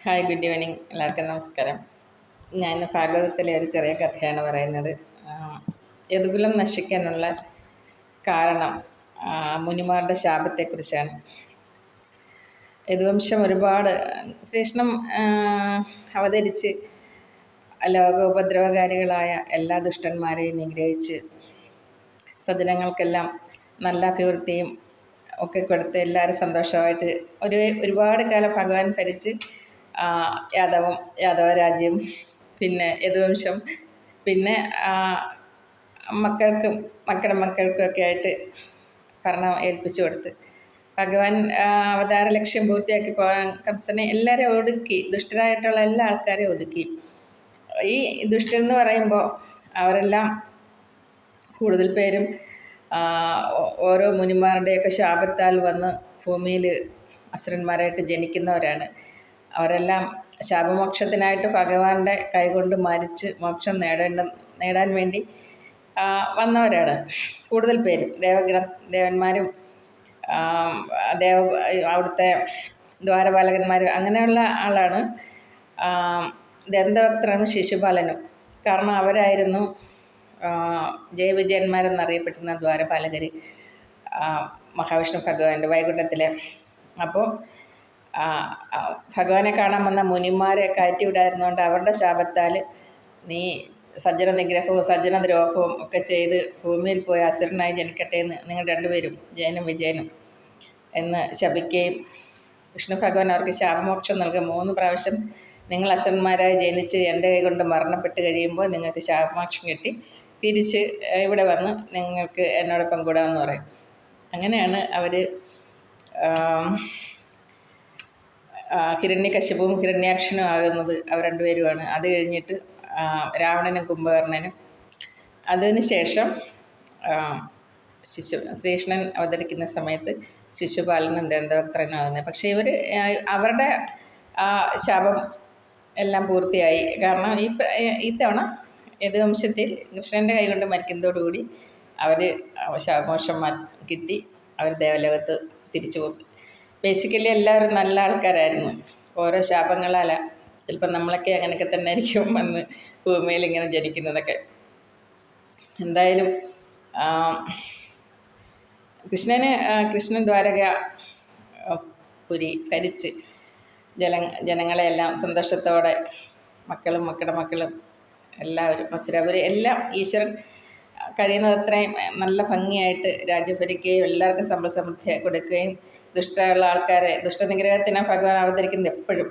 Hi, good evening. എല്ലാവർക്കും നമസ്കാരം. ഞാൻ ഇന്ന് ഭാഗവതത്തിലെ ഒരു ചെറിയ കഥയാണ് പറയുന്നത്. യദുകുലം നശിക്കാനുള്ള കാരണം മുനിമാരുടെ ശാപത്തെക്കുറിച്ചാണ്. യദുവംശം ഒരുപാട് ശ്രീകൃഷ്ണൻ അവതരിച്ച് ലോകോപദ്രവകാരികളായ എല്ലാ ദുഷ്ടന്മാരെയും നിഗ്രഹിച്ച് സജ്ജനങ്ങൾക്കെല്ലാം നല്ല അഭിവൃദ്ധിയും ഒക്കെ കൊടുത്ത് എല്ലാവരും സന്തോഷമായിട്ട് ഒരുപാട് കാലം ഭഗവാൻ ഭരിച്ച് യാദവ രാജ്യം, പിന്നെ യദുവംശം, പിന്നെ മക്കളുടെ മക്കൾക്കൊക്കെ ആയിട്ട് ഭരണം ഏൽപ്പിച്ചു കൊടുത്ത് ഭഗവാൻ അവതാര ലക്ഷ്യം പൂർത്തിയാക്കി പോകാൻ കംസനെ എല്ലാവരെയും ഒതുക്കി, ദുഷ്ടരായിട്ടുള്ള എല്ലാ ആൾക്കാരെയും ഒതുക്കി. ഈ ദുഷ്ടരെന്ന് പറയുമ്പോൾ അവരെല്ലാം കൂടുതൽ പേരും ഓരോ മുനിമാരുടെയൊക്കെ ശാപത്താൽ വന്ന് ഭൂമിയിൽ അസുരന്മാരായിട്ട് ജനിക്കുന്നവരാണ്. അവരെല്ലാം ശാപമോക്ഷത്തിനായിട്ട് ഭഗവാന്റെ കൈകൊണ്ട് മരിച്ച് മോക്ഷം നേടാൻ വേണ്ടി വന്നവരാണ് കൂടുതൽ പേരും. ദേവന്മാരും അവിടുത്തെ ദ്വാരപാലകന്മാരും അങ്ങനെയുള്ള ആളാണ്. ദന്തവക്ത്രനും ശിശുപാലനും. കാരണം അവരായിരുന്നു ജയവിജയന്മാരെന്നറിയപ്പെട്ടിരുന്ന ദ്വാരപാലകർ മഹാവിഷ്ണു ഭഗവാന്റെ വൈകുണ്ഠത്തിലെ. അപ്പോൾ ഭഗവാനെ കാണാൻ വന്ന മുനിമാരെ കയറ്റിവിടായിരുന്നുകൊണ്ട് അവരുടെ ശാപത്താൽ നീ സജ്ജന നിഗ്രഹവും സജ്ജന ദ്രോഹവും ഒക്കെ ചെയ്ത് ഭൂമിയിൽ പോയി അസുരനായി ജനിക്കട്ടെ എന്ന് നിങ്ങൾ രണ്ടുപേരും, ജയനും വിജയനും, എന്ന് ശപിക്കുകയും വിഷ്ണു ഭഗവാൻ അവർക്ക് ശാപമോക്ഷം നൽകുക. 3 പ്രാവശ്യം നിങ്ങൾ അസുരന്മാരായി ജനിച്ച് എൻ്റെ കൈ കൊണ്ട് മരണപ്പെട്ട് കഴിയുമ്പോൾ നിങ്ങൾക്ക് ശാപമോക്ഷം കിട്ടി തിരിച്ച് ഇവിടെ വന്ന് നിങ്ങൾക്ക് എന്നോടൊപ്പം കൂടാമെന്ന് പറയും. അങ്ങനെയാണ് അവർ ഹിരണ്യകശിപുവും ഹിരണ്യാക്ഷനും ആകുന്നത് അവർ രണ്ടുപേരുമാണ്. അത് കഴിഞ്ഞിട്ട് രാവണനും കുംഭകർണനും. അതിന് ശേഷം ശ്രീകൃഷ്ണൻ അവതരിക്കുന്ന സമയത്ത് ശിശുപാലനും ദന്തവക്ത്രനും ആകുന്നത്. പക്ഷേ അവരുടെ ശാപം എല്ലാം പൂർത്തിയായി. കാരണം ഈ തവണ യദുവംശത്തിൽ കൃഷ്ണൻ്റെ കൈകൊണ്ട് മരിക്കുന്നതോടുകൂടി അവർ ശാപമോക്ഷം കിട്ടി അവർ ദേവലോകത്ത് തിരിച്ചു പോകും. ബേസിക്കലി എല്ലാവരും നല്ല ആൾക്കാരായിരുന്നു. ഓരോ ശാപങ്ങളാല ചിലപ്പോൾ നമ്മളൊക്കെ അങ്ങനെയൊക്കെ തന്നെ ആയിരിക്കും വന്ന് ഭൂമിയിൽ ഇങ്ങനെ ജനിക്കുന്നതൊക്കെ. എന്തായാലും കൃഷ്ണൻ ദ്വാരകാപുരി ഭരിച്ച് ജനങ്ങളെല്ലാം സന്തോഷത്തോടെ മക്കളുടെ മക്കളും എല്ലാവരും മധുരപുരി എല്ലാം ഈശ്വരൻ കഴിയുന്നതത്രയും നല്ല ഭംഗിയായിട്ട് രാജ്യം ഭരിക്കുകയും എല്ലാവർക്കും സമ്പൽ സമൃദ്ധി കൊടുക്കുകയും ദുഷ്ടരായുള്ള ആൾക്കാരെ ദുഷ്ടനിഗ്രഹത്തിനാണ് ഭഗവാൻ അവതരിക്കുന്നത് എപ്പോഴും.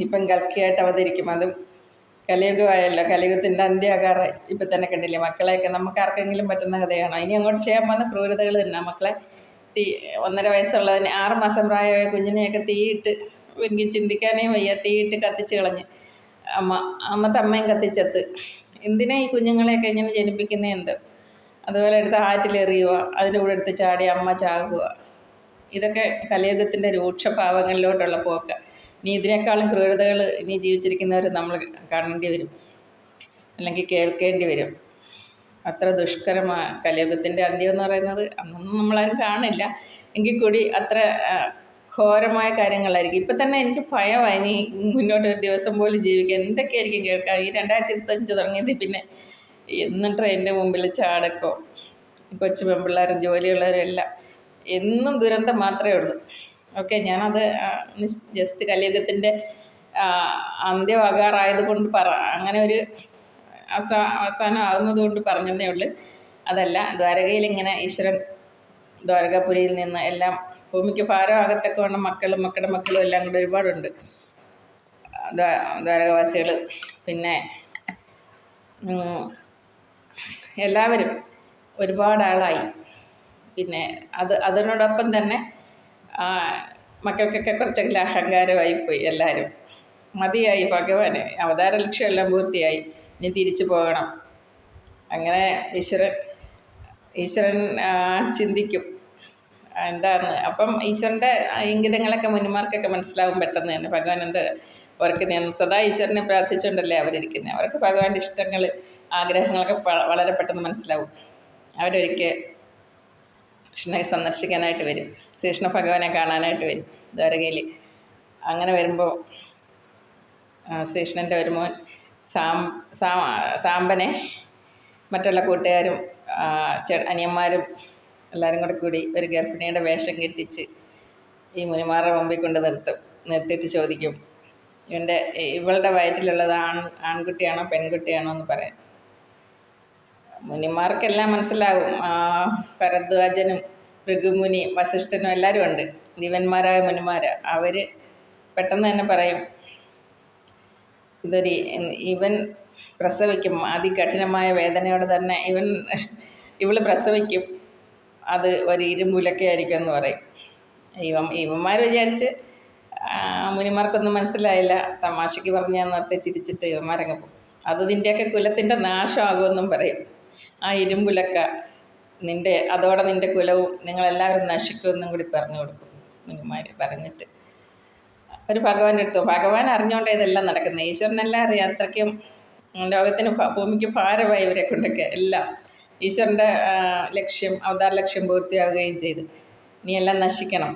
ഇപ്പം കൽക്കിയായിട്ട് അവതരിക്കും. അതും കലിയുഗമായല്ലോ, കലിയുഗത്തിൻ്റെ അന്ത്യകാറ് ഇപ്പം തന്നെ കണ്ടില്ലേ. മക്കളെയൊക്കെ നമുക്ക് ആർക്കെങ്കിലും പറ്റുന്ന കഥയാണ്. ഇനി അങ്ങോട്ട് ചെയ്യാൻ പോകുന്ന ക്രൂരതകൾ തന്നെ. മക്കളെ 1.5 വയസ്സുള്ളതിന് 6 മാസം പ്രായമായ കുഞ്ഞിനെയൊക്കെ തീയിട്ട്, എനിക്ക് ചിന്തിക്കാനേ വയ്യ, തീയിട്ട് കത്തിച്ച് കളഞ്ഞ് എന്നിട്ട് അമ്മയും കത്തിച്ചെത്ത്. എന്തിനാ ഈ കുഞ്ഞുങ്ങളെയൊക്കെ ഇങ്ങനെ ജനിപ്പിക്കുന്നത് എന്ത്? അതുപോലെ എടുത്ത് ആറ്റിലെറിയുക, അതിൻ്റെ കൂടെ എടുത്ത് ചാടി അമ്മ ചാകുക. ഇതൊക്കെ കലിയുഗത്തിൻ്റെ രൂക്ഷഭാവങ്ങളിലോട്ടുള്ള പോക്ക്. ഇനി ഇതിനേക്കാളും ക്രൂരതകൾ ഇനി ജീവിച്ചിരിക്കുന്നവർ നമ്മൾ കാണേണ്ടി വരും, അല്ലെങ്കിൽ കേൾക്കേണ്ടി വരും. അത്ര ദുഷ്കരമായ കലിയുഗത്തിൻ്റെ അന്ത്യം എന്ന് പറയുന്നത് അന്നൊന്നും നമ്മളാരും കാണില്ല, എങ്കിൽ കൂടി അത്ര ഘോരമായ കാര്യങ്ങളായിരിക്കും. ഇപ്പം തന്നെ എനിക്ക് ഭയമായി ഇനി മുന്നോട്ട് ഒരു ദിവസം പോലും ജീവിക്കുക. എന്തൊക്കെയായിരിക്കും കേൾക്കുക. ഈ 2025 തുടങ്ങിയത് പിന്നെ എന്നും ട്രെയിനിൻ്റെ മുമ്പിൽ ചാടക്കോ, കൊച്ചു പെൺപിള്ളേരും ജോലിയുള്ളവരും എല്ലാം എന്നും ദുരന്തം മാത്രമേ ഉള്ളൂ. ഓക്കെ, ഞാനത് ജസ്റ്റ് കലിയുഗത്തിൻ്റെ അന്ത്യമാകാറായത് കൊണ്ട് അങ്ങനെ ഒരു അവസാനം ആകുന്നത് കൊണ്ട് പറഞ്ഞതേ ഉള്ളൂ. അതല്ല, ദ്വാരകയിൽ ഇങ്ങനെ ഈശ്വരൻ ദ്വാരകാപുരിയിൽ നിന്ന് എല്ലാം ഭൂമിക്ക് ഭാരമാകത്തക്കവണ്ണം മക്കളുടെ മക്കളും എല്ലാം കൂടെ ഒരുപാടുണ്ട് ദ്വാരകവാസികൾ. പിന്നെ എല്ലാവരും ഒരുപാട് ആളായി. പിന്നെ അതിനോടൊപ്പം തന്നെ മക്കൾക്കൊക്കെ കുറച്ചെങ്കിലും അഹങ്കാരമായിപ്പോയി. എല്ലാവരും മതിയായി, ഭഗവാന് അവതാര ലക്ഷ്യം എല്ലാം പൂർത്തിയായി, ഇനി തിരിച്ചു പോകണം. അങ്ങനെ ഈശ്വരൻ ചിന്തിക്കും എന്താണ്. അപ്പം ഈശ്വരൻ്റെ ഇംഗിതങ്ങളൊക്കെ മുനിമാർക്കൊക്കെ മനസ്സിലാവും പെട്ടെന്ന് തന്നെ. ഭഗവാൻ എന്ത് ഓർക്കുന്നതാണ്. സദാ ഈശ്വരനെ പ്രാർത്ഥിച്ചുകൊണ്ടല്ലേ അവരിയ്ക്കുന്നത്. അവർക്ക് ഭഗവാന്റെ ഇഷ്ടങ്ങൾ ആഗ്രഹങ്ങളൊക്കെ വളരെ പെട്ടെന്ന് മനസ്സിലാവും. അവരൊരിക്കൽ കൃഷ്ണനെ സന്ദർശിക്കാനായിട്ട് വരും, ശ്രീകൃഷ്ണ ഭഗവാനെ കാണാനായിട്ട് വരും ദ്വാരകയിൽ. അങ്ങനെ വരുമ്പോൾ ശ്രീകൃഷ്ണൻ്റെ ഒരു മോൻ സാമ്പനെ മറ്റുള്ള കൂട്ടുകാരും അനിയന്മാരും എല്ലാവരും കൂടെ കൂടി ഒരു ഗർഭിണിയുടെ വേഷം കെട്ടിച്ച് ഈ മുനിമാരുടെ മുമ്പിൽ കൊണ്ട് നിർത്തിയിട്ട് ചോദിക്കും, ഇവളുടെ വയറ്റിലുള്ളത് ആൺകുട്ടിയാണോ പെൺകുട്ടിയാണോ എന്ന് പറയാം. മുനിമാർക്കെല്ലാം മനസ്സിലാകും. ഭരദ്വാജനും ഭൃഗുമുനി വസിഷ്ഠനും എല്ലാവരും ഉണ്ട്, ദിവന്മാരായ മുനിമാർ. അവർ പെട്ടെന്ന് തന്നെ പറയും, ഇവൻ പ്രസവിക്കും, അതികഠിനമായ വേദനയോടെ തന്നെ ഇവൾ പ്രസവിക്കും, അത് ഒരു ഇരുമ്പുലൊക്കെ ആയിരിക്കും എന്ന് പറയും. ഇവന്മാർ വിചാരിച്ച് മുനിമാർക്കൊന്നും മനസ്സിലായില്ല, തമാശയ്ക്ക് പറഞ്ഞാന്ന് ഓർത്ത് ചിരിച്ചിട്ട് ഇവന്മാരങ്ങ് പോകും. അത് നിൻ്റെയൊക്കെ കുലത്തിൻ്റെ നാശമാകുമെന്നും പറയും. ആ ഇരുമ്പുലക്ക അതോടെ നിൻ്റെ കുലവും നിങ്ങളെല്ലാവരും നശിക്കുമെന്നും കൂടി പറഞ്ഞു കൊടുക്കും മുനിമാർ. പറഞ്ഞിട്ട് ഒരു ഭഗവാന്റെ അടുത്ത്, ഭഗവാൻ അറിഞ്ഞുകൊണ്ട് ഇതെല്ലാം നടക്കുന്നത്. ഈശ്വരനെല്ലാം അറിയാം. അത്രയ്ക്കും ലോകത്തിന് ഭൂമിക്ക് ഭാരമായി ഇവരെ കൊണ്ടൊക്കെ എല്ലാം. ഈശ്വരൻ്റെ അവതാര ലക്ഷ്യം പൂർത്തിയാവുകയും ചെയ്തു. ഇനി എല്ലാം നശിക്കണം.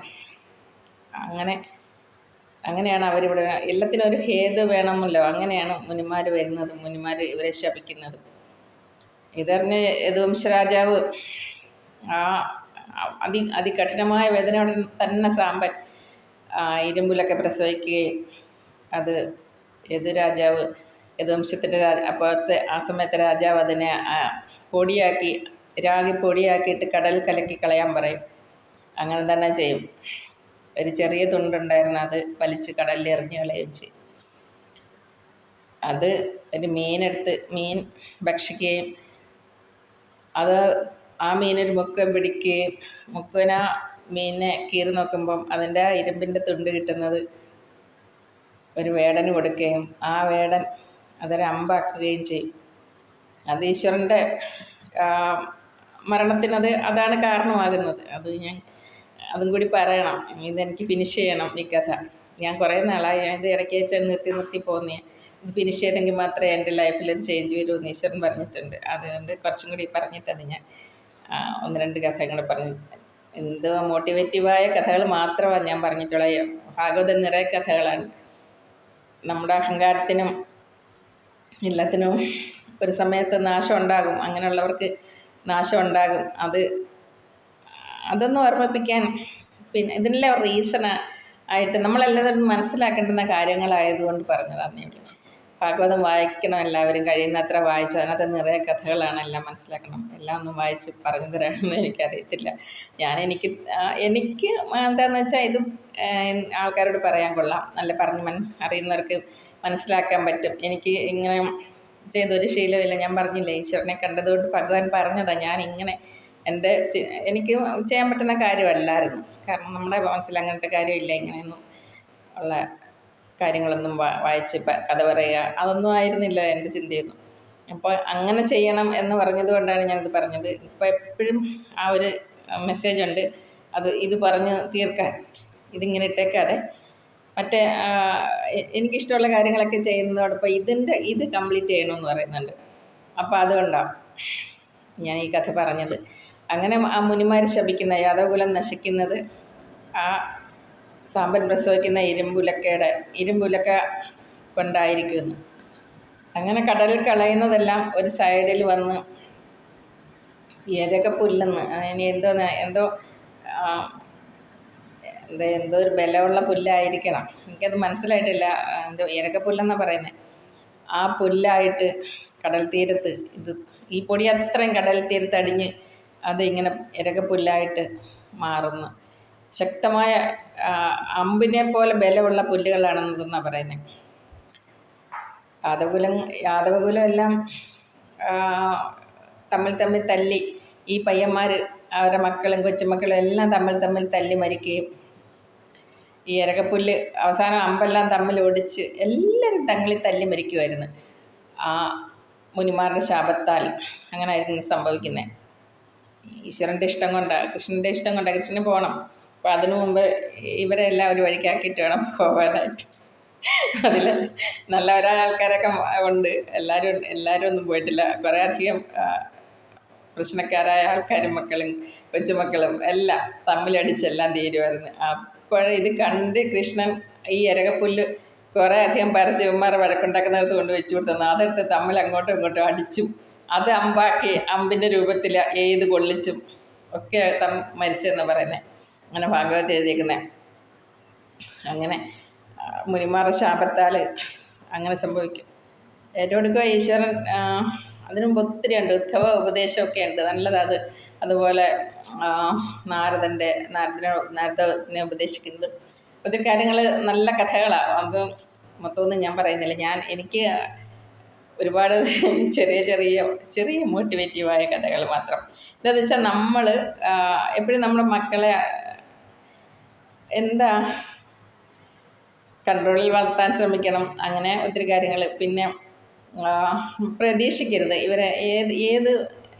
അങ്ങനെയാണ് അവരിവിടെ എല്ലാത്തിനും ഒരു ഹേതു വേണമല്ലോ. അങ്ങനെയാണ് മുനിമാർ വരുന്നത്, മുനിമാർ ഇവരെ ശപിക്കുന്നത്. ഇതറിഞ്ഞ് യദുവംശരാജാവ് അതികഠിനമായ വേദനയോടെ തന്നെ സാമ്പൻ ഇരുമ്പുലൊക്കെ പ്രസവിക്കുകയും അത് യദുവംശത്തിൻ്റെ അപ്പോഴത്തെ ആ സമയത്ത് രാജാവ് അതിനെ രാഗി പൊടിയാക്കിയിട്ട് കടലിൽ കലക്കി കളയാൻ പറയും. അങ്ങനെ തന്നെ ചെയ്യും. ഒരു ചെറിയ തുണ്ടുണ്ടായിരുന്നു, അത് വലിച്ച് കടലിൽ എറിഞ്ഞ് കളയുകയും ചെയ്യും. അത് ഒരു മീൻ ഭക്ഷിക്കുകയും ആ മീനൊരു മുക്കുവൻ പിടിക്കുകയും മുക്കുവൻ ആ മീനിനെ കീറി നോക്കുമ്പം അതിൻ്റെ ആ ഇരുമ്പിൻ്റെ തുണ്ട് കിട്ടുന്നത് ഒരു വേടന് കൊടുക്കുകയും ആ വേടൻ അതൊരു അമ്പാക്കുകയും ചെയ്യും. അത് ഈശ്വരൻ്റെ മരണത്തിനത് അതാണ് കാരണമാകുന്നത്. അതും കൂടി പറയണം. ഇതെനിക്ക് ഫിനിഷ് ചെയ്യണം ഈ കഥ. ഞാൻ കുറേ നാളായി ഇത് ഇടയ്ക്ക് വെച്ച് നിർത്തി പോകുന്നേ. ഇത് ഫിനിഷ് ചെയ്തെങ്കിൽ മാത്രമേ എൻ്റെ ലൈഫിലൊരു ചേഞ്ച് വരുമെന്ന് ഈശ്വരൻ പറഞ്ഞിട്ടുണ്ട്. അതുകൊണ്ട് കുറച്ചും കൂടി പറഞ്ഞിട്ടത് ഞാൻ 1-2 കഥകൾ പറഞ്ഞു. എന്തോ മോട്ടിവേറ്റീവായ കഥകൾ മാത്രമാണ് ഞാൻ പറഞ്ഞിട്ടുള്ളത്. ഭാഗവതം നിറയെ കഥകളാണ്. നമ്മുടെ അഹങ്കാരത്തിനും എല്ലാത്തിനും ഒരു സമയത്ത് നാശം ഉണ്ടാകും. അങ്ങനെയുള്ളവർക്ക് നാശം ഉണ്ടാകും. അതൊന്ന് ഓർമ്മിപ്പിക്കാൻ, പിന്നെ ഇതിനെല്ലാം റീസൺ ആയിട്ട് നമ്മളെല്ലാവരും മനസ്സിലാക്കേണ്ടുന്ന കാര്യങ്ങളായതുകൊണ്ട് പറഞ്ഞതാന്നേ ഉള്ളൂ. ഭാഗവതം വായിക്കണം, എല്ലാവരും കഴിയുന്നത്ര വായിച്ചു. അതിനകത്ത് നിറയെ കഥകളാണ്, എല്ലാം മനസ്സിലാക്കണം. എല്ലാം ഒന്നും വായിച്ച് പറഞ്ഞു തരാമെന്ന് എനിക്കറിയത്തില്ല. എനിക്ക് എന്താണെന്ന് വെച്ചാൽ ഇത് ആൾക്കാരോട് പറയാൻ കൊള്ളാം, നല്ല പറഞ്ഞ് അറിയുന്നവർക്ക് മനസ്സിലാക്കാൻ പറ്റും. എനിക്ക് ഇങ്ങനെ ചെയ്തൊരു ശീലമില്ല. ഞാൻ പറഞ്ഞില്ലേ, ഈശ്വരനെ കണ്ടതുകൊണ്ട് ഭഗവാൻ പറഞ്ഞതാണ്. ഞാനിങ്ങനെ എനിക്ക് ചെയ്യാൻ പറ്റുന്ന കാര്യമല്ലായിരുന്നു. കാരണം നമ്മുടെ മനസ്സിൽ അങ്ങനത്തെ കാര്യമില്ല. ഇങ്ങനെയൊന്നും ഉള്ള കാര്യങ്ങളൊന്നും വായിച്ച് കഥ പറയുക അതൊന്നും ആയിരുന്നില്ല എൻ്റെ ചിന്തയൊന്നും. അപ്പോൾ അങ്ങനെ ചെയ്യണം എന്ന് പറഞ്ഞത് കൊണ്ടാണ് ഞാനിത് പറഞ്ഞത്. ഇപ്പോൾ എപ്പോഴും ആ ഒരു മെസ്സേജുണ്ട്, ഇത് പറഞ്ഞ് തീർക്കാൻ. ഇതിങ്ങനെ ഇട്ടേക്കാതെ മറ്റേ എനിക്കിഷ്ടമുള്ള കാര്യങ്ങളൊക്കെ ചെയ്യുന്നതോടൊപ്പം ഇത് കംപ്ലീറ്റ് ചെയ്യണമെന്ന് പറയുന്നുണ്ട്. അപ്പോൾ അതുകൊണ്ടാണ് ഞാൻ ഈ കഥ പറഞ്ഞത്. അങ്ങനെ ആ മുനിമാർ ശപിക്കുന്ന യാദവകുലം നശിക്കുന്നത് ആ സാമ്പൻ പ്രസവിക്കുന്ന ഇരുമ്പുലക്ക കൊണ്ടായിരിക്കുമെന്ന്. അങ്ങനെ കടലിൽ കളയുന്നതെല്ലാം ഒരു സൈഡിൽ വന്ന് എരകപ്പുല്ലെന്ന്, എന്തോ ഒരു ബലമുള്ള പുല്ലായിരിക്കണം, എനിക്കത് മനസ്സിലായിട്ടില്ല. എരകപ്പുല്ലെന്നാണ് പറയുന്നത്. ആ പുല്ലായിട്ട് കടൽ തീരത്ത് ഈ പൊടി അത്രയും കടൽ തീരത്ത് അടിഞ്ഞ് ഇങ്ങനെ ഇരകപ്പുല്ലായിട്ട് മാറുന്നു. ശക്തമായ അമ്പിനെ പോലെ ബലമുള്ള പുല്ലുകളാണെന്നതെന്നാണ് പറയുന്നത്. യാദവകുലം എല്ലാം തമ്മിൽ തല്ലി, ഈ പയ്യന്മാർ അവരുടെ മക്കളും കൊച്ചുമക്കളും എല്ലാം തമ്മിൽ തല്ലി മരിക്കുകയും ഈ ഇരകപ്പുല്ല് അവസാനം അമ്പെല്ലാം തമ്മിൽ ഒടിച്ച് എല്ലാവരും തല്ലി മരിക്കുമായിരുന്നു. ആ മുനിമാരുടെ ശാപത്താൽ അങ്ങനെ ആയിരുന്നു സംഭവിക്കുന്നത്. ഈശ്വരൻ്റെ ഇഷ്ടം കൊണ്ടാണ്, കൃഷ്ണൻ്റെ ഇഷ്ടം കൊണ്ടാണ്. കൃഷ്ണന് പോകണം. അപ്പോൾ അതിനു മുമ്പ് ഇവരെല്ലാം ഒരു വഴിക്കാക്കിയിട്ട് വേണം പോകാനായിട്ട്. അതിൽ നല്ലവരായ ആൾക്കാരൊക്കെ ഉണ്ട്, എല്ലാവരും ഒന്നും പോയിട്ടില്ല. കുറേ അധികം പ്രശ്നക്കാരായ ആൾക്കാരും മക്കളും കൊച്ചുമക്കളും എല്ലാം തമ്മിലടിച്ചെല്ലാം തീരുമായിരുന്നു. അപ്പോൾ ഇത് കണ്ട് കൃഷ്ണൻ ഈ ഇരകപ്പുല്ല് കുറേ അധികം പറിച്ച് ഇവന്മാരെ വഴക്കുണ്ടാക്കുന്നിടത്ത് കൊണ്ട് വെച്ച് കൊടുത്തു. അതെടുത്ത് തമ്മിൽ അങ്ങോട്ടും ഇങ്ങോട്ടും അടിച്ചും അത് അമ്പാക്കി അമ്പിൻ്റെ രൂപത്തിൽ എയ്ത് കൊള്ളിച്ചും ഒക്കെ മരിച്ചെന്ന് പറയുന്നത്. അങ്ങനെ ഭാഗവത് എഴുതിയിരിക്കുന്നത്. അങ്ങനെ മുനിമാരുടെ ശാപത്താൽ അങ്ങനെ സംഭവിക്കും. ഏറ്റവും ഒടുക്കുക ഈശ്വരൻ അതിനു മുമ്പ് ഒത്തിരി ഉണ്ട്. ഉദ്ധവ ഉപദേശമൊക്കെ ഉണ്ട്, നല്ലത്. അതുപോലെ നാരദനെ ഉപദേശിക്കുന്നത് ഒത്തിരി കാര്യങ്ങൾ നല്ല കഥകളാണ്. അത് മൊത്തമൊന്നും ഞാൻ പറയുന്നില്ല. എനിക്ക് ഒരുപാട് ചെറിയ മോട്ടിവേറ്റീവായ കഥകൾ മാത്രം. എന്താണെന്ന് വെച്ചാൽ നമ്മൾ എപ്പോഴും നമ്മുടെ മക്കളെ കൺട്രോളിൽ വളർത്താൻ ശ്രമിക്കണം. അങ്ങനെ ഒത്തിരി കാര്യങ്ങൾ. പിന്നെ പ്രതീക്ഷിക്കരുത് ഇവരെ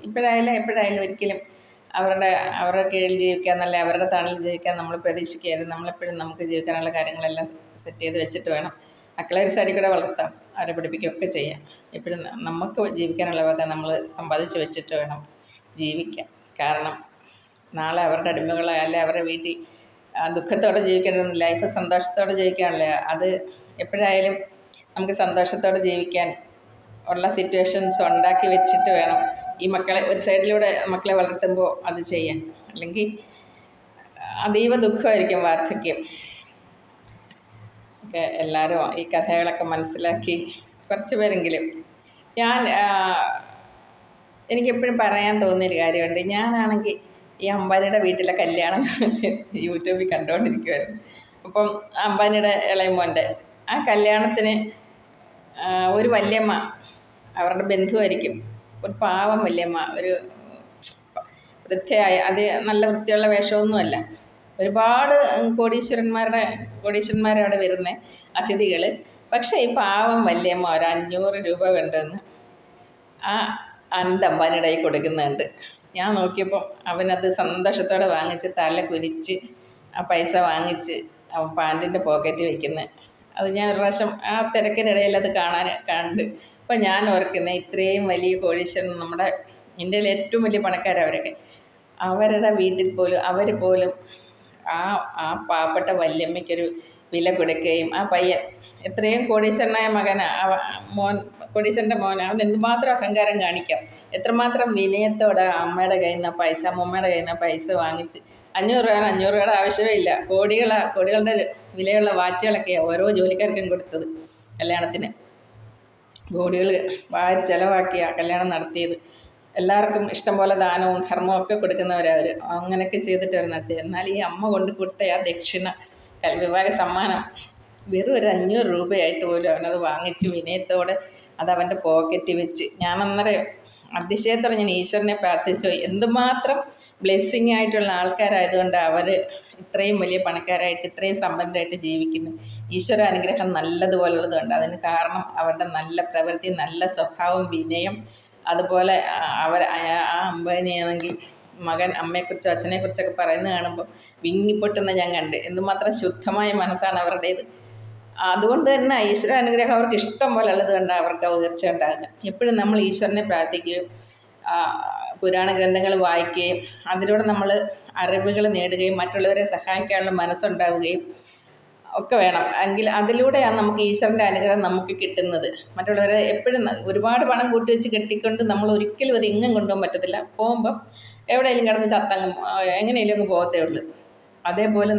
ഇപ്പോഴായാലും എപ്പോഴായാലും ഒരിക്കലും അവരുടെ കീഴിൽ ജീവിക്കാന്നല്ല, അവരുടെ തണലിൽ ജീവിക്കാൻ നമ്മൾ പ്രതീക്ഷിക്കരുത്. നമ്മളെപ്പോഴും നമുക്ക് ജീവിക്കാനുള്ള കാര്യങ്ങളെല്ലാം സെറ്റ് ചെയ്ത് വെച്ചിട്ട് വേണം മക്കളെ ഒരു സൈഡിൽ കൂടെ വളർത്താം, അവരെ പഠിപ്പിക്കുകയൊക്കെ ചെയ്യാം. എപ്പോഴും നമുക്ക് ജീവിക്കാനുള്ളതൊക്കെ നമ്മൾ സമ്പാദിച്ച് വെച്ചിട്ട് വേണം ജീവിക്കാൻ. കാരണം നാളെ അവരുടെ അടിമകളെ അല്ലെ അവരുടെ വീട്ടിൽ ദുഃഖത്തോടെ ജീവിക്കേണ്ടത് ലൈഫ് സന്തോഷത്തോടെ ജീവിക്കാനല്ലേ. അത് എപ്പോഴായാലും നമുക്ക് സന്തോഷത്തോടെ ജീവിക്കാൻ ഉള്ള സിറ്റുവേഷൻസ് ഉണ്ടാക്കി വെച്ചിട്ട് വേണം ഈ മക്കളെ ഒരു സൈഡിലൂടെ മക്കളെ വളർത്തുമ്പോൾ അത് ചെയ്യാൻ. അല്ലെങ്കിൽ അതീവ ദുഃഖമായിരിക്കും വാർദ്ധക്യം. ഒക്കെ എല്ലാവരും ഈ കഥകളൊക്കെ മനസ്സിലാക്കി കുറച്ച് പേരെങ്കിലും. എനിക്കെപ്പോഴും പറയാൻ തോന്നിയൊരു കാര്യമുണ്ട്. ഞാനാണെങ്കിൽ ഈ അംബാനിയുടെ വീട്ടിലെ കല്യാണം യൂട്യൂബിൽ കണ്ടുകൊണ്ടിരിക്കുമായിരുന്നു. അപ്പം അംബാനിയുടെ ഇളയമോൻ്റെ ആ കല്യാണത്തിന് ഒരു വല്യമ്മ, അവരുടെ ബന്ധുവായിരിക്കും, ഒരു പാവം വല്യമ്മ, ഒരു വൃദ്ധയായ, അത് നല്ല വൃത്തിയുള്ള വേഷമൊന്നുമല്ല. ഒരുപാട് കോടീശ്വരന്മാരെ അവിടെ വരുന്ന അതിഥികൾ. പക്ഷേ ഈ പാവം വല്യമ്മ ഒരു 500 രൂപ കൊണ്ടുവന്ന് ആ അംബാനിയുടെ കയ്യിൽ കൊടുക്കുന്നുണ്ട്. ഞാൻ നോക്കിയപ്പോൾ അവനത് സന്തോഷത്തോടെ വാങ്ങിച്ച് തല കുനിച്ച് ആ പൈസ വാങ്ങിച്ച് അവൻ പാൻറ്റിൻ്റെ പോക്കറ്റിൽ വയ്ക്കുന്നത്. അത് ഞാൻ ഒരു പ്രാവശ്യം ആ തിരക്കിനിടയിൽ അത് കണ്ട്. അപ്പോൾ ഞാൻ ഓർക്കുന്നത് ഇത്രയും വലിയ കോടീശ്വരൻ, നമ്മുടെ ഇന്ത്യയിലെ ഏറ്റവും വലിയ പണക്കാരവരൊക്കെ, അവരുടെ വീട്ടിൽ പോലും അവർ പോലും ആ പാവപ്പെട്ട വല്യമ്മയ്ക്കൊരു വില കൊടുക്കുകയും ആ പയ്യൻ എത്രയും കോടീശ്വരനായ കോടീശ്വരൻ്റെ മോൻ, അവൻ എന്തുമാത്രം അഹങ്കാരം കാണിക്കാം, എത്രമാത്രം വിനയത്തോടെ അമ്മയുടെ കയ്യിൽ നിന്ന് പൈസ, അമ്മൂമ്മയുടെ കയ്യിൽ നിന്ന് പൈസ വാങ്ങിച്ച് 500 രൂപയുടെ ആവശ്യമേ ഇല്ല, കോടികളുടെ വിലയുള്ള വാച്ചുകളൊക്കെയാണ് ഓരോ ജോലിക്കാർക്കും കൊടുത്തത് കല്യാണത്തിന്. കോടികൾ വാരി ചിലവാക്കിയാണ് കല്യാണം നടത്തിയത്. എല്ലാവർക്കും ഇഷ്ടംപോലെ ദാനവും ധർമ്മവും ഒക്കെ കൊടുക്കുന്നവരവർ. അങ്ങനെയൊക്കെ ചെയ്തിട്ട് അവർ നടത്തിയത്. എന്നാൽ ഈ അമ്മ കൊണ്ട് കൊടുത്ത ആ ദക്ഷിണ വിവാഹ സമ്മാനം വെറും ഒരു 500 രൂപയായിട്ട് പോലും അവനത് വാങ്ങിച്ച് വിനയത്തോടെ അതവൻ്റെ പോക്കറ്റിൽ വെച്ച്, ഞാൻ അന്നേരം അതിശയത്തോടെ ഞാൻ ഈശ്വരനെ പ്രാർത്ഥിച്ചു, എന്തുമാത്രം ബ്ലെസ്സിങ് ആയിട്ടുള്ള ആൾക്കാരായതുകൊണ്ട് അവർ ഇത്രയും വലിയ പണക്കാരായിട്ട് ഇത്രയും സമ്പന്നരായിട്ട് ജീവിക്കുന്നു. ഈശ്വര അനുഗ്രഹം നല്ലതുപോലുള്ളതുണ്ട്. അതിന് കാരണം അവരുടെ നല്ല പ്രവൃത്തി, നല്ല സ്വഭാവം, വിനയം. അതുപോലെ ആ അംബാനിയാണെങ്കിൽ മകൻ അമ്മയെക്കുറിച്ചോ അച്ഛനെക്കുറിച്ചൊക്കെ പറയുന്നത് കാണുമ്പോൾ വിങ്ങിപ്പൊട്ടുന്ന ഞാൻ കണ്ട്. എന്തുമാത്രം ശുദ്ധമായ മനസ്സാണ് അവരുടേത്. അതുകൊണ്ട് തന്നെ ഈശ്വര അനുഗ്രഹം അവർക്ക് ഇഷ്ടം പോലെ ഉള്ളത് കൊണ്ട് അവർക്ക് ഉയർച്ച ഉണ്ടാകുന്നത്. എപ്പോഴും നമ്മൾ ഈശ്വരനെ പ്രാർത്ഥിക്കുകയും പുരാണ ഗ്രന്ഥങ്ങൾ വായിക്കുകയും അതിലൂടെ നമ്മൾ അറിവുകൾ നേടുകയും മറ്റുള്ളവരെ സഹായിക്കാനുള്ള മനസ്സുണ്ടാവുകയും ഒക്കെ വേണം. എങ്കിൽ അതിലൂടെയാണ് നമുക്ക് ഈശ്വരൻ്റെ അനുഗ്രഹം നമുക്ക് കിട്ടുന്നത്. മറ്റുള്ളവരെ എപ്പോഴും ഒരുപാട് പണം കൂട്ടി വെച്ച് കെട്ടിക്കൊണ്ട് നമ്മൾ ഒരിക്കലും അത് എങ്ങും കൊണ്ടുപോകാൻ പറ്റത്തില്ല. പോകുമ്പോൾ എവിടെയെങ്കിലും കിടന്ന് ചത്തങ്ങും എങ്ങനെയെങ്കിലും അങ്ങ് പോകത്തേ ഉള്ളൂ. അതേപോലെ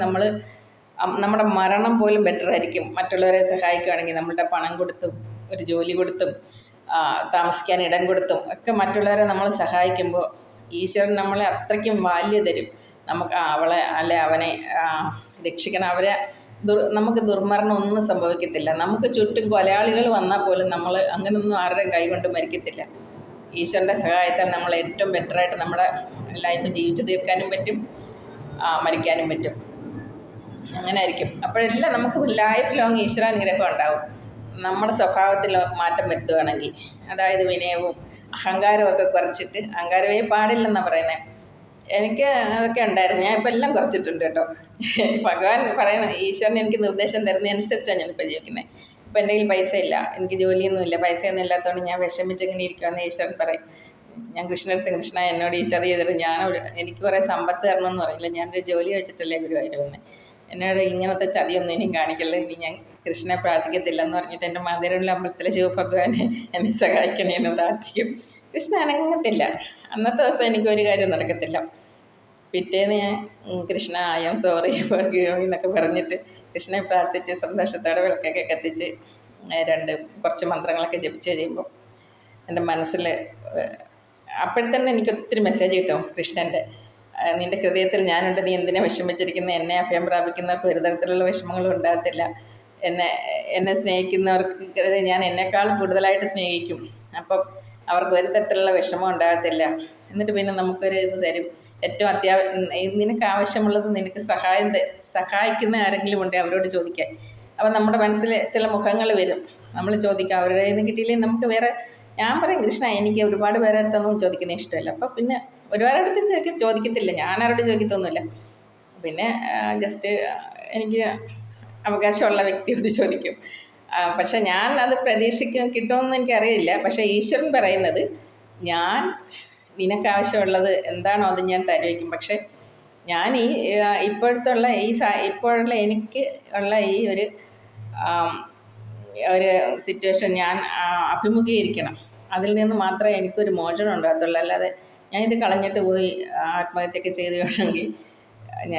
നമ്മുടെ മരണം പോലും ബെറ്റർ ആയിരിക്കും മറ്റുള്ളവരെ സഹായിക്കുകയാണെങ്കിൽ. നമ്മളുടെ പണം കൊടുത്തും ഒരു ജോലി കൊടുത്തും താമസിക്കാൻ ഇടം കൊടുത്തും ഒക്കെ മറ്റുള്ളവരെ നമ്മൾ സഹായിക്കുമ്പോൾ ഈശ്വരൻ നമ്മളെ അത്രയ്ക്കും വാല്യ തരും. നമുക്ക് അവളെ അവനെ രക്ഷിക്കണം. നമുക്ക് ദുർമരണം ഒന്നും സംഭവിക്കത്തില്ല. നമുക്ക് ചുറ്റും കൊലയാളികൾ വന്നാൽ പോലും നമ്മൾ അങ്ങനെയൊന്നും ആരുടെയും കൈ കൊണ്ട് മരിക്കത്തില്ല. ഈശ്വരൻ്റെ സഹായത്താൽ നമ്മൾ ഏറ്റവും ബെറ്ററായിട്ട് നമ്മുടെ ലൈഫ് ജീവിച്ച് തീർക്കാനും പറ്റും, മരിക്കാനും പറ്റും. അങ്ങനെ ആയിരിക്കും. അപ്പോഴെല്ലാം നമുക്ക് ലൈഫ് ലോങ് ഈശ്വരാനുഗ്രഹം ഉണ്ടാവും നമ്മുടെ സ്വഭാവത്തിൽ മാറ്റം വരുത്തുകയാണെങ്കിൽ. അതായത് വിനയവും അഹങ്കാരവും ഒക്കെ കുറച്ചിട്ട്, അഹങ്കാരമേ പാടില്ലെന്നാണ് പറയുന്നത്. എനിക്ക് അതൊക്കെ ഉണ്ടായിരുന്നു. ഞാൻ ഇപ്പം എല്ലാം കുറച്ചിട്ടുണ്ട് കേട്ടോ. ഭഗവാൻ പറയുന്ന ഈശ്വരൻ എനിക്ക് നിർദ്ദേശം തരുന്നതനുസരിച്ചാണ് ഞാനിപ്പോൾ ജീവിക്കുന്നത്. ഇപ്പം എൻ്റെ കയ്യിൽ പൈസ ഇല്ല, എനിക്ക് ജോലിയൊന്നുമില്ല, പൈസയൊന്നും ഇല്ലാത്തതുകൊണ്ട് ഞാൻ വിഷമിച്ചിങ്ങനെ ഇരിക്കുമെന്ന് ഈശ്വരൻ പറയും. ഞാൻ കൃഷ്ണനടുത്ത് കൃഷ്ണ എന്നോട് ഈ ചതി ചെയ്തിട്ട് എനിക്ക് കുറേ സമ്പത്ത് തരണമെന്ന് പറയില്ല, ഞാനൊരു ജോലി വെച്ചിട്ടല്ലേ ഗുരുവായൂർ വന്നത്. എന്നോട് ഇങ്ങനത്തെ ചതിയൊന്നും ഇനിയും കാണിക്കല്ലേ, ഇനി ഞാൻ കൃഷ്ണനെ പ്രാർത്ഥിക്കത്തില്ലെന്ന് പറഞ്ഞിട്ട് എൻ്റെ മാതരമുള്ള അമ്പലത്തിലെ ശിവഭഗവാനെ എന്നെ സഹായിക്കണേ എന്ന് പ്രാർത്ഥിക്കും. കൃഷ്ണ അനങ്ങത്തില്ല. അന്നത്തെ ദിവസം എനിക്കൊരു കാര്യം നടക്കത്തില്ല. പിറ്റേന്ന് ഞാൻ Krishna I am sorry forgive me എന്നൊക്കെ പറഞ്ഞിട്ട് കൃഷ്ണനെ പ്രാർത്ഥിച്ച് സന്തോഷത്തോടെ വിളക്കൊക്കെ കത്തിച്ച് കുറച്ച് മന്ത്രങ്ങളൊക്കെ ജപിച്ച് കഴിയുമ്പോൾ എൻ്റെ മനസ്സിൽ അപ്പോഴത്തന്നെ എനിക്ക് ഒത്തിരി മെസ്സേജ് കിട്ടും കൃഷ്ണൻ്റെ. നിൻ്റെ ഹൃദയത്തിൽ ഞാനുണ്ട്, നീ എന്തിനാ വിഷമിച്ചിരിക്കുന്നത്, എന്നെ അഭയം പ്രാപിക്കുന്നവർക്ക് ഒരു തരത്തിലുള്ള വിഷമങ്ങളും ഉണ്ടാകത്തില്ല, എന്നെ സ്നേഹിക്കുന്നവർക്ക് ഞാൻ എന്നെക്കാൾ കൂടുതലായിട്ട് സ്നേഹിക്കും, അപ്പം അവർക്ക് ഒരു തരത്തിലുള്ള വിഷമം ഉണ്ടാകത്തില്ല. എന്നിട്ട് പിന്നെ നമുക്കൊരു ഇത് തരും. ഏറ്റവും നിനക്ക് ആവശ്യമുള്ളത് നിനക്ക് സഹായിക്കുന്ന ആരെങ്കിലും ഉണ്ടെങ്കിൽ അവരോട് ചോദിക്കാൻ. അപ്പം നമ്മുടെ മനസ്സിൽ ചില മുഖങ്ങൾ വരും. നമ്മൾ ചോദിക്കാം, അവരുടെ കയ്യിൽ നിന്ന് കിട്ടിയില്ലെങ്കിൽ നമുക്ക് വേറെ. ഞാൻ പറയും കൃഷ്ണ എനിക്ക് ഒരുപാട് പേരുടെ അടുത്തൊന്നും ചോദിക്കുന്നത് ഇഷ്ടമല്ല. അപ്പം പിന്നെ ഒരുപാട് അടുത്തും ചോദിക്കത്തില്ല, ഞാനാരോടും ചോദിക്കത്തൊന്നുമില്ല. പിന്നെ ജസ്റ്റ് എനിക്ക് അവകാശമുള്ള വ്യക്തിയോട് ചോദിക്കും. പക്ഷെ ഞാൻ അത് കിട്ടുമെന്ന് എനിക്കറിയില്ല. പക്ഷേ ഈശ്വരൻ പറയുന്നത് ഞാൻ നിനക്കാവശ്യമുള്ളത് എന്താണോ അത് ഞാൻ തരുവയ്ക്കും. പക്ഷേ ഞാൻ ഇപ്പോഴുള്ള എനിക്ക് ഉള്ള ഈ ഒരു സിറ്റുവേഷൻ ഞാൻ അഭിമുഖീകരിക്കണം. അതിൽ നിന്ന് മാത്രമേ എനിക്കൊരു മോചനം ഉണ്ടാകത്തുള്ളൂ. അല്ലാതെ ഞാൻ ഇത് കളഞ്ഞിട്ട് പോയി ആത്മഹത്യയൊക്കെ ചെയ്തുകയാണെങ്കിൽ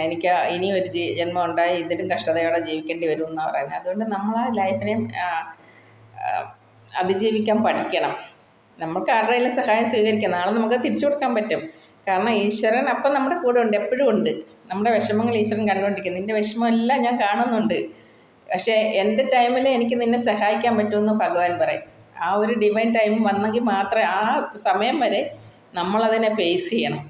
എനിക്ക് ഇനിയൊരു ജന്മം ഉണ്ടായി ഇതിലും കഷ്ടതയോടെ ജീവിക്കേണ്ടി വരും എന്നാണ് പറയുന്നത്. അതുകൊണ്ട് നമ്മൾ ആ ലൈഫിനെയും അതിജീവിക്കാൻ പഠിക്കണം. നമുക്ക് ആരുടെയും സഹായം സ്വീകരിക്കാം. നാളെ നമുക്ക് തിരിച്ചു കൊടുക്കാൻ പറ്റും. കാരണം ഈശ്വരൻ അപ്പം നമ്മുടെ കൂടെ ഉണ്ട്, എപ്പോഴും ഉണ്ട്. നമ്മുടെ വിഷമങ്ങൾ ഈശ്വരൻ കണ്ടുകൊണ്ടിരിക്കും. നിൻ്റെ വിഷമമെല്ലാം ഞാൻ കാണുന്നുണ്ട്, പക്ഷേ എൻ്റെ ടൈമിൽ എനിക്ക് നിന്നെ സഹായിക്കാൻ പറ്റുമെന്ന് ഭഗവാൻ പറയും. ആ ഒരു ഡിവൈൻ ടൈം വന്നെങ്കിൽ മാത്രമേ ആ സമയം വരെ നമ്മളതിനെ ഫേസ് ചെയ്യണം.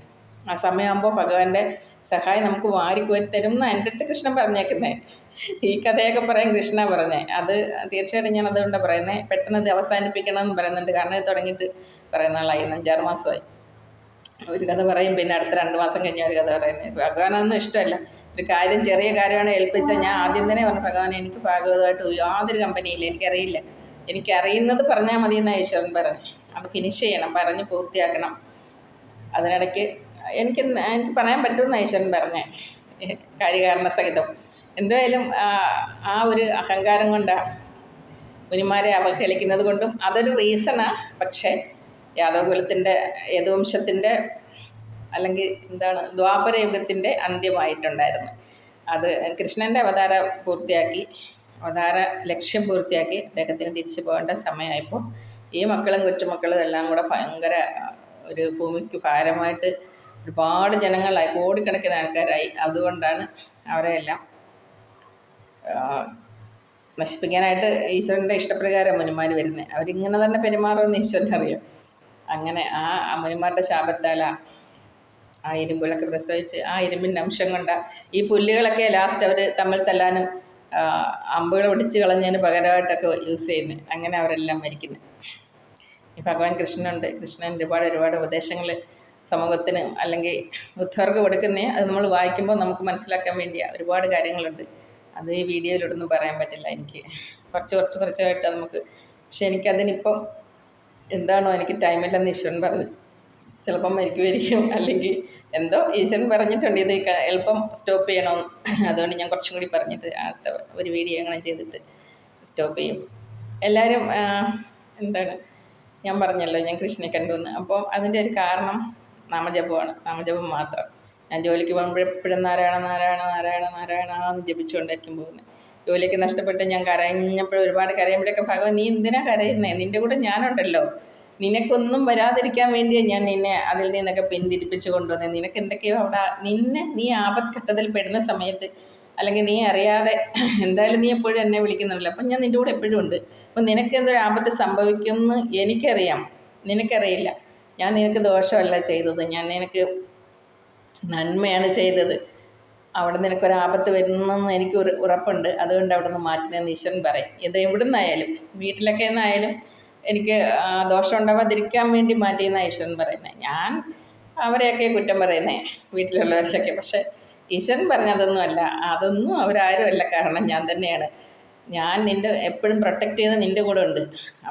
ആ സമയമാകുമ്പോൾ ഭഗവാന്റെ സഹായം നമുക്ക് വാരിക്കോരി തരും എന്നാണ് എൻ്റെ അടുത്ത് കൃഷ്ണൻ പറഞ്ഞേക്കുന്നത്. ഈ കഥയൊക്കെ പറയാൻ കൃഷ്ണ പറഞ്ഞേ. അത് തീർച്ചയായിട്ടും ഞാൻ അതുകൊണ്ടാണ് പറയുന്നത്. പെട്ടെന്ന് ഇത് അവസാനിപ്പിക്കണമെന്ന് പറയുന്നുണ്ട്. കാരണം ഇത് തുടങ്ങിയിട്ട് പറയുന്ന ആളായി 5-6 മാസമായി. ഒരു കഥ പറയും, പിന്നെ അടുത്ത 2 മാസം കഴിഞ്ഞാൽ ഒരു കഥ പറയുന്നത്. ഭഗവാനൊന്നും ഇഷ്ടമല്ല. ഒരു കാര്യം ചെറിയ കാര്യമാണ് ഏൽപ്പിച്ചാൽ ഞാൻ ആദ്യം തന്നെ പറഞ്ഞു, ഭഗവാൻ എനിക്ക് ഭാഗവതമായിട്ട് യാതൊരു കമ്പനിയില്ല, എനിക്കറിയില്ല, എനിക്കറിയുന്നത് പറഞ്ഞാൽ മതി എന്നാണ് ഈശ്വരൻ പറഞ്ഞു. അത് ഫിനിഷ് ചെയ്യണം, പറഞ്ഞ് പൂർത്തിയാക്കണം. അതിനിടയ്ക്ക് എനിക്ക് പറയാൻ പറ്റുമെന്ന് ഈശ്വരൻ പറഞ്ഞേ, കാര്യകാരണ സഹിതം. എന്തായാലും ആ ഒരു അഹങ്കാരം കൊണ്ടാണ് മുനിമാരെ അവഹേളിക്കുന്നത് കൊണ്ടും അതൊരു റീസണാണ്. പക്ഷേ യദുവംശത്തിൻ്റെ അല്ലെങ്കിൽ ദ്വാപര യുഗത്തിൻ്റെ അന്ത്യമായിട്ടുണ്ടായിരുന്നു. അത് കൃഷ്ണൻ്റെ അവതാര ലക്ഷ്യം പൂർത്തിയാക്കി അദ്ദേഹത്തിന് തിരിച്ചു പോകേണ്ട സമയമായപ്പോൾ ഈ മക്കളും കൊച്ചുമക്കളും എല്ലാം കൂടെ ഭയങ്കര ഒരു ഭൂമിക്ക് ഭാരമായിട്ട് ഒരുപാട് ജനങ്ങളായി, കോടിക്കണക്കിന് ആൾക്കാരായി. അതുകൊണ്ടാണ് അവരെല്ലാം നശിപ്പിക്കാനായിട്ട് ഈശ്വരൻ്റെ ഇഷ്ടപ്രകാരം മുനിമാർ വരുന്നത്. അവരിങ്ങനെ തന്നെ പെരുമാറുമെന്ന് ഈശ്വരനറിയാം. അങ്ങനെ ആ മുനിമാരുടെ ശാപത്താൽ ആ ഇരുമ്പുകളൊക്കെ പ്രസവിച്ച് ആ ഇരുമ്പിൻ്റെ അംശം കൊണ്ട് ഈ പുല്ലുകളൊക്കെ ലാസ്റ്റ് അവർ തമ്മിൽ തല്ലാനും അമ്പുകൾ ഒടിച്ച് കളഞ്ഞതിന് പകരമായിട്ടൊക്കെ യൂസ് ചെയ്യുന്നത്. അങ്ങനെ അവരെല്ലാം മരിക്കുന്നത്. ഈ ഭഗവാൻ കൃഷ്ണനുണ്ട്. കൃഷ്ണൻ ഒരുപാട് ഉപദേശങ്ങൾ സമൂഹത്തിന് അല്ലെങ്കിൽ ഉദ്ധവർക്ക് കൊടുക്കുന്നേ. അത് നമ്മൾ വായിക്കുമ്പോൾ നമുക്ക് മനസ്സിലാക്കാൻ വേണ്ടിയ ഒരുപാട് കാര്യങ്ങളുണ്ട്. അത് ഈ വീഡിയോയിലൊന്നും പറയാൻ പറ്റില്ല. എനിക്ക് കുറച്ചായിട്ട് നമുക്ക്. പക്ഷെ എനിക്കതിനിപ്പം എന്താണോ എനിക്ക് ടൈമില്ലെന്ന് ഈശ്വരൻ പറഞ്ഞു. ചിലപ്പം മരിക്കുമായിരിക്കും, അല്ലെങ്കിൽ എന്തോ ഈശ്വരൻ പറഞ്ഞിട്ടുണ്ട് ഇത് എളുപ്പം സ്റ്റോപ്പ് ചെയ്യണമെന്ന്. അതുകൊണ്ട് ഞാൻ കുറച്ചും കൂടി പറഞ്ഞിട്ട് അടുത്ത ഒരു വീഡിയോ അങ്ങനെ ചെയ്തിട്ട് സ്റ്റോപ്പ് ചെയ്യും. എല്ലാവരും ഞാൻ പറഞ്ഞല്ലോ ഞാൻ കൃഷ്ണനെ കണ്ടുവന്ന്. അപ്പോൾ അതിൻ്റെ ഒരു കാരണം നാമജപമാണ്, നാമജപം മാത്രം. ഞാൻ ജോലിക്ക് പോകുമ്പോൾ എപ്പോഴും നാരായണ നാരായണ നാരായണ നാരായണ എന്ന് ജപിച്ചുകൊണ്ടായിരിക്കും പോകുന്നത്. ജോലിയൊക്കെ നഷ്ടപ്പെട്ട് ഞാൻ കരഞ്ഞപ്പോൾ ഒരുപാട് കരയുമ്പോഴൊക്കെ ഭഗവാൻ നീ എന്തിനാ കരയുന്നത്, നിൻ്റെ കൂടെ ഞാനുണ്ടല്ലോ, നിനക്കൊന്നും വരാതിരിക്കാൻ വേണ്ടിയാണ് ഞാൻ നിന്നെ അതിൽ നിന്നൊക്കെ പിന്തിരിപ്പിച്ച് കൊണ്ടുവന്നത്. നിനക്ക് എന്തൊക്കെയോ അവിടെ നീ ആപത്ഘട്ടത്തിൽ പെടുന്ന സമയത്ത് അല്ലെങ്കിൽ നീ അറിയാതെ എന്തായാലും നീ എപ്പോഴും എന്നെ വിളിക്കുന്നില്ല, അപ്പം ഞാൻ നിൻ്റെ കൂടെ എപ്പോഴും ഉണ്ട്. അപ്പം നിനക്ക് എന്തൊരു ആപത്ത് സംഭവിക്കുമെന്ന് എനിക്കറിയാം, നിനക്കറിയില്ല. ഞാൻ നിനക്ക് ദോഷമല്ല ചെയ്തത്, ഞാൻ നിനക്ക് നന്മയാണ് ചെയ്തത്. അവിടെ നിനക്കൊരാപത്ത് വരുന്നെന്ന് എനിക്ക് ഉറപ്പുണ്ട്. അതുകൊണ്ട് അവിടെ നിന്ന് മാറ്റുന്നതെന്ന് ഈശ്വരൻ പറയും. ഇത് എവിടെ നിന്നായാലും വീട്ടിലൊക്കെ നിന്നായാലും എനിക്ക് ദോഷം ഉണ്ടാവാതിരിക്കാൻ വേണ്ടി മാറ്റിയെന്നാണ് ഈശ്വരൻ പറയുന്നത്. ഞാൻ അവരെയൊക്കെ കുറ്റം പറയുന്നത്, വീട്ടിലുള്ളവരെയൊക്കെ. പക്ഷേ ഈശ്വരൻ പറഞ്ഞതൊന്നുമല്ല, അതൊന്നും അവരാരുമല്ല. കാരണം ഞാൻ തന്നെയാണ്. ഞാൻ നിൻ്റെ എപ്പോഴും പ്രൊട്ടക്റ്റ് ചെയ്ത് നിൻ്റെ കൂടെ ഉണ്ട്.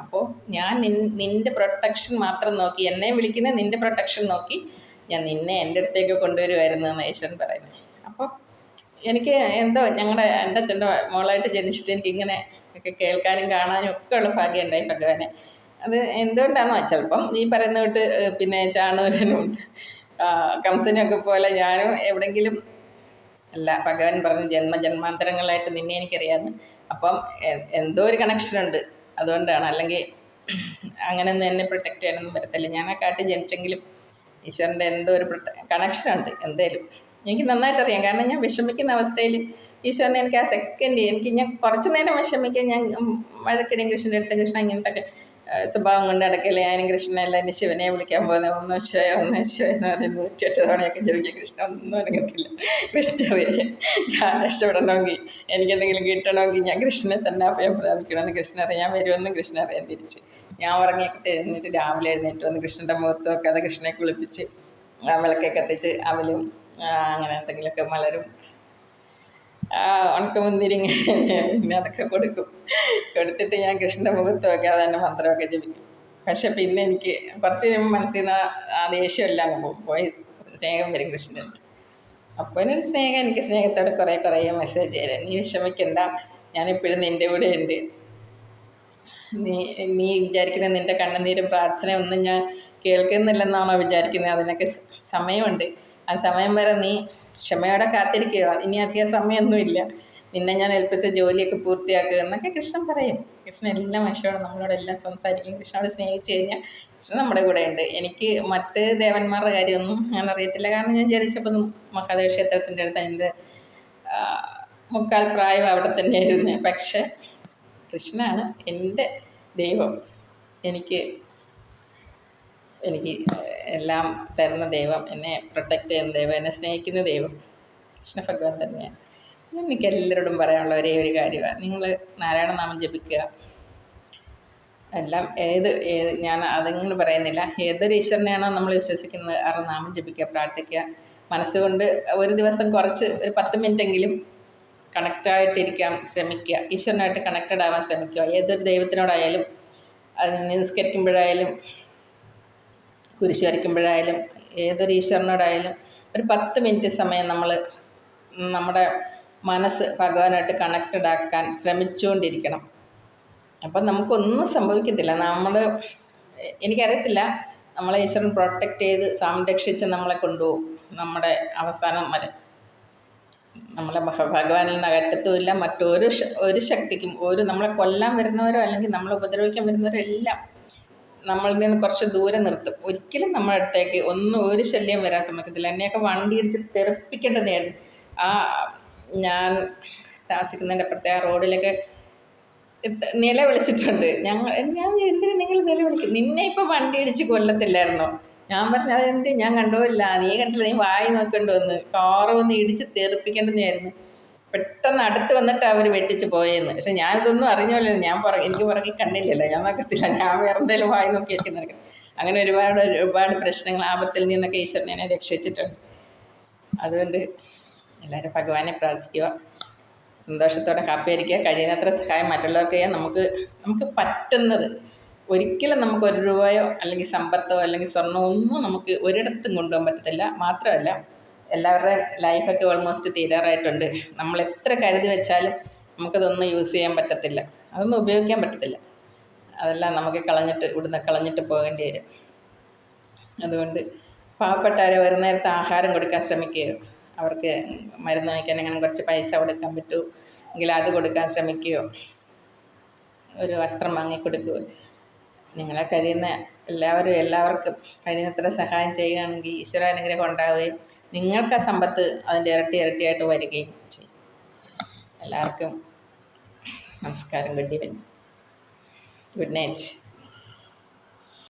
അപ്പോൾ ഞാൻ നിൻ്റെ പ്രൊട്ടക്ഷൻ മാത്രം നോക്കി, എന്നെ വിളിക്കുന്ന നിൻ്റെ പ്രൊട്ടക്ഷൻ നോക്കി ഞാൻ നിന്നെ എൻ്റെ അടുത്തേക്ക് കൊണ്ടുവരുമായിരുന്നു എന്ന് ഈശ്വരൻ പറയുന്നത്. അപ്പോൾ എനിക്ക് എന്തോ എൻ്റെ അച്ഛൻ്റെ മോളായിട്ട് ജനിച്ചിട്ട് എനിക്കിങ്ങനെ ഒക്കെ കേൾക്കാനും കാണാനും ഒക്കെ ഉള്ള ഭാഗ്യം ഉണ്ടായി ഭഗവാനെ. അത് എന്തുകൊണ്ടാണെന്നോ ചിലപ്പം ഈ പറയുന്ന തൊട്ട് പിന്നെ ചാണൂരനും കംസനും ഒക്കെ പോലെ ഞാനും എവിടെയെങ്കിലും അല്ല ഭഗവാൻ പറഞ്ഞു ജന്മജന്മാന്തരങ്ങളായിട്ട് നിന്നെ എനിക്കറിയാമെന്ന്. അപ്പം എന്തോ ഒരു കണക്ഷനുണ്ട്, അതുകൊണ്ടാണ്. അല്ലെങ്കിൽ അങ്ങനെയൊന്നും എന്നെ പ്രൊട്ടക്റ്റ് ചെയ്യാനൊന്നും പറ്റത്തില്ല. ഞാൻ ആ കാട്ടിൽ ജനിച്ചെങ്കിലും ഈശ്വരൻ്റെ എന്തോ ഒരു കണക്ഷനുണ്ട് എന്തേലും. എനിക്ക് നന്നായിട്ടറിയാം. കാരണം ഞാൻ വിഷമിക്കുന്ന അവസ്ഥയിൽ ഈശ്വരനെ എനിക്ക് ആ സെക്കൻഡ് ഞാൻ കുറച്ച് നേരം വിഷമിക്കാൻ ഞാൻ വഴക്കിടും കൃഷ്ണൻ്റെ അടുത്ത്. കൃഷ്ണ ഇങ്ങനത്തെ സ്വഭാവം കൊണ്ട് നടക്കില്ല. ഞാനും കൃഷ്ണനല്ല എൻ്റെ ശിവനെ വിളിക്കാൻ പോകുന്നത്. ഒന്ന് ശിവ എന്ന് പറയുന്നത് 108 തവണയൊക്കെ ജപിക്കുക. കൃഷ്ണ ഒന്നും അനങ്ങത്തില്ല. കൃഷ്ണ അറിയാം ഞാൻ രക്ഷപ്പെടണമെങ്കിൽ എനിക്കെന്തെങ്കിലും കിട്ടണമെങ്കിൽ ഞാൻ കൃഷ്ണനെ തന്നെ അഭയം പ്രാപിക്കണമെന്ന് കൃഷ്ണ അറിയാം. ഞാൻ വരുമെന്നും കൃഷ്ണ അറിയാൻ തിരിച്ച്. ഞാൻ ഉറങ്ങിയൊക്കെ എഴുന്നേറ്റ് രാവിലെ എഴുന്നേറ്റ് വന്ന് കൃഷ്ണൻ്റെ മുഖത്ത് വെക്കാതെ കൃഷ്ണനെ കുളിപ്പിച്ച് വിളക്കെ കത്തിച്ച് അവലും അങ്ങനെ എന്തെങ്കിലുമൊക്കെ മലരും ഉണക്കമുന്തിരിങ്ങ പിന്നെ അതൊക്കെ കൊടുത്തിട്ട് ഞാൻ കൃഷ്ണൻ്റെ മുഖത്ത് വെക്കാതെ തന്നെ മന്ത്രമൊക്കെ ജപിക്കും. പക്ഷെ പിന്നെ എനിക്ക് കുറച്ച് കഴിയുമ്പോൾ മനസ്സിൽ നിന്ന് ആ ദേഷ്യമെല്ലാം അങ്ങ് പോയി സ്നേഹം വരും കൃഷ്ണൻ്റെ അടുത്ത്. അപ്പോൾ എന്നൊരു സ്നേഹം, എനിക്ക് സ്നേഹത്തോടെ കുറേ മെസ്സേജ് തരാം. നീ വിഷമിക്കണ്ട, ഞാനിപ്പോഴും നിൻ്റെ കൂടെ ഉണ്ട്. നീ വിചാരിക്കുന്ന നിൻ്റെ കണ്ണുനീരും പ്രാർത്ഥന ഒന്നും ഞാൻ കേൾക്കുന്നില്ലെന്നാണോ വിചാരിക്കുന്നത്? അതിനൊക്കെ സമയമുണ്ട്. ആ സമയം വരെ നീ ക്ഷമയോടെ കാത്തിരിക്കുക. ഇനി അധികം സമയമൊന്നുമില്ല. നിന്നെ ഞാൻ ഏൽപ്പിച്ച ജോലിയൊക്കെ പൂർത്തിയാക്കുക എന്നൊക്കെ കൃഷ്ണൻ പറയും. കൃഷ്ണൻ എല്ലാ മനുഷ്യരോടും നമ്മളോടെല്ലാം സംസാരിക്കും. കൃഷ്ണനോട് സ്നേഹിച്ച് കഴിഞ്ഞാൽ കൃഷ്ണൻ നമ്മുടെ കൂടെ ഉണ്ട്. എനിക്ക് മറ്റ് ദേവന്മാരുടെ കാര്യമൊന്നും ഞാൻ അറിയത്തില്ല. കാരണം ഞാൻ ജനിച്ചപ്പോൾ മഹാദേവ ക്ഷേത്രത്തിൻ്റെ അടുത്ത് എൻ്റെ മുക്കാൽ പ്രായം അവിടെ തന്നെയായിരുന്നു. പക്ഷെ കൃഷ്ണനാണ് എൻ്റെ ദൈവം. എനിക്ക് എല്ലാം തരുന്ന ദൈവം, എന്നെ പ്രൊട്ടക്റ്റ് ചെയ്യുന്ന ദൈവം, എന്നെ സ്നേഹിക്കുന്ന ദൈവം കൃഷ്ണ ഭഗവാൻ തന്നെയാണ്. എനിക്ക് എല്ലാവരോടും പറയാനുള്ള ഒരേ ഒരു കാര്യമാണ്, നിങ്ങൾ നാരായണനാമം ജപിക്കുക. എല്ലാം ഞാൻ അതിങ്ങനെ പറയുന്നില്ല. ഏതൊരു ഈശ്വരനെയാണോ നമ്മൾ വിശ്വസിക്കുന്നത് അവരുടെ നാമം ജപിക്കുക, പ്രാർത്ഥിക്കുക. മനസ്സുകൊണ്ട് ഒരു ദിവസം കുറച്ച് ഒരു 10 മിനിറ്റെങ്കിലും കണക്റ്റായിട്ടിരിക്കാൻ ശ്രമിക്കുക. ഈശ്വരനായിട്ട് കണക്റ്റഡ് ആവാൻ ശ്രമിക്കുക. ഏതൊരു ദൈവത്തിനോടായാലും, അത് നിസ്കരിക്കുമ്പോഴായാലും കുരിശ് വരയ്ക്കുമ്പോഴായാലും ഏതൊരു ഈശ്വരനോടായാലും ഒരു 10 മിനിറ്റ് സമയം നമ്മൾ നമ്മുടെ മനസ്സ് ഭഗവാനായിട്ട് കണക്റ്റഡ് ആക്കാൻ ശ്രമിച്ചുകൊണ്ടിരിക്കണം. അപ്പം നമുക്കൊന്നും സംഭവിക്കത്തില്ല. എനിക്കറിയത്തില്ല, നമ്മളെ ഈശ്വരൻ പ്രൊട്ടക്റ്റ് ചെയ്ത് സംരക്ഷിച്ച് നമ്മളെ കൊണ്ടുപോകും നമ്മുടെ അവസാനം വരെ. നമ്മളെ ഭഗവാനിൽ നിന്ന് അകറ്റത്തുമില്ല. ഒരു ശക്തിക്കും നമ്മളെ കൊല്ലാൻ വരുന്നവരോ അല്ലെങ്കിൽ നമ്മളെ ഉപദ്രവിക്കാൻ വരുന്നവരോ എല്ലാം നമ്മളിൽ നിന്ന് കുറച്ച് ദൂരെ നിർത്തും. ഒരിക്കലും നമ്മുടെ അടുത്തേക്ക് ഒരു ശല്യം വരാൻ സമ്മതിക്കത്തില്ല. എന്നെയൊക്കെ വണ്ടി ഇടിച്ച് തെറിപ്പിക്കേണ്ടതായിരുന്നു. ഞാൻ താമസിക്കുന്നതിൻ്റെ അപ്പുറത്തെ ആ റോഡിലൊക്കെ നിലവിളിച്ചിട്ടുണ്ട്. ഞാൻ എന്തിനു നിങ്ങൾ നിലവിളിക്കും? നിന്നെ ഇപ്പോൾ വണ്ടി ഇടിച്ച് കൊല്ലത്തില്ലായിരുന്നോ? ഞാൻ പറഞ്ഞു അതെന്ത്, ഞാൻ കണ്ടോല്ല. നീ കണ്ടില്ല, നീ വായി നോക്കേണ്ടി വന്ന് കാറ് വന്ന് ഇടിച്ച് തെറിപ്പിക്കേണ്ടതായിരുന്നു. പെട്ടെന്ന് അടുത്ത് വന്നിട്ട് അവർ വെട്ടിച്ച് പോയെന്ന്. പക്ഷെ ഞാനിതൊന്നും അറിഞ്ഞല്ലോ. എനിക്ക് പുറകെ കണ്ടില്ലല്ലോ, ഞാൻ നോക്കത്തില്ല. ഞാൻ വേറെ എന്തെങ്കിലും വായി നോക്കിയായിരിക്കും നടക്കും. അങ്ങനെ ഒരുപാട് പ്രശ്നങ്ങൾ, ആപത്തിൽ നിന്നൊക്കെ ഈശ്വരനെ എന്നെ രക്ഷിച്ചിട്ടുണ്ട്. അതുകൊണ്ട് എല്ലാവരും ഭഗവാനെ പ്രാർത്ഥിക്കുക, സന്തോഷത്തോടെ ഹാപ്പിയായിരിക്കുക. കഴിയുന്നത്ര സഹായം മറ്റുള്ളവർക്ക് ചെയ്യാൻ നമുക്ക് പറ്റുന്നത്. ഒരിക്കലും നമുക്ക് 1 രൂപയോ അല്ലെങ്കിൽ സമ്പത്തോ അല്ലെങ്കിൽ സ്വർണ്ണമോ ഒന്നും നമുക്ക് ഒരിടത്തും കൊണ്ടുപോകാൻ പറ്റത്തില്ല. മാത്രമല്ല എല്ലാവരുടെയും ലൈഫൊക്കെ ഓൾമോസ്റ്റ് തീരാറായിട്ടുണ്ട്. നമ്മൾ എത്ര കരുതി വെച്ചാലും നമുക്കതൊന്നും യൂസ് ചെയ്യാൻ പറ്റത്തില്ല, അതൊന്നും ഉപയോഗിക്കാൻ പറ്റത്തില്ല. അതെല്ലാം നമുക്ക് കളഞ്ഞിട്ട് പോകേണ്ടി വരും. അതുകൊണ്ട് പാവപ്പെട്ടവരെ ഒരു നേരത്തെ ആഹാരം കൊടുക്കാൻ ശ്രമിക്കുക. അവർക്ക് മരുന്ന് വാങ്ങിക്കാൻ എങ്ങനെ കുറച്ച് പൈസ കൊടുക്കാൻ പറ്റുമോ എങ്കിൽ അത് കൊടുക്കാൻ ശ്രമിക്കുകയോ, ഒരു വസ്ത്രം വാങ്ങിക്കൊടുക്കുകയോ. നിങ്ങളെ എല്ലാവർക്കും കഴിയുന്നത്ര സഹായം ചെയ്യുകയാണെങ്കിൽ ഈശ്വരാനുഗ്രഹം ഉണ്ടാവുകയും നിങ്ങൾക്ക് ആ സമ്പത്ത് അതിൻ്റെ ഇരട്ടിയായിട്ട് വരികയും ചെയ്യും. എല്ലാവർക്കും നമസ്കാരം. Good night.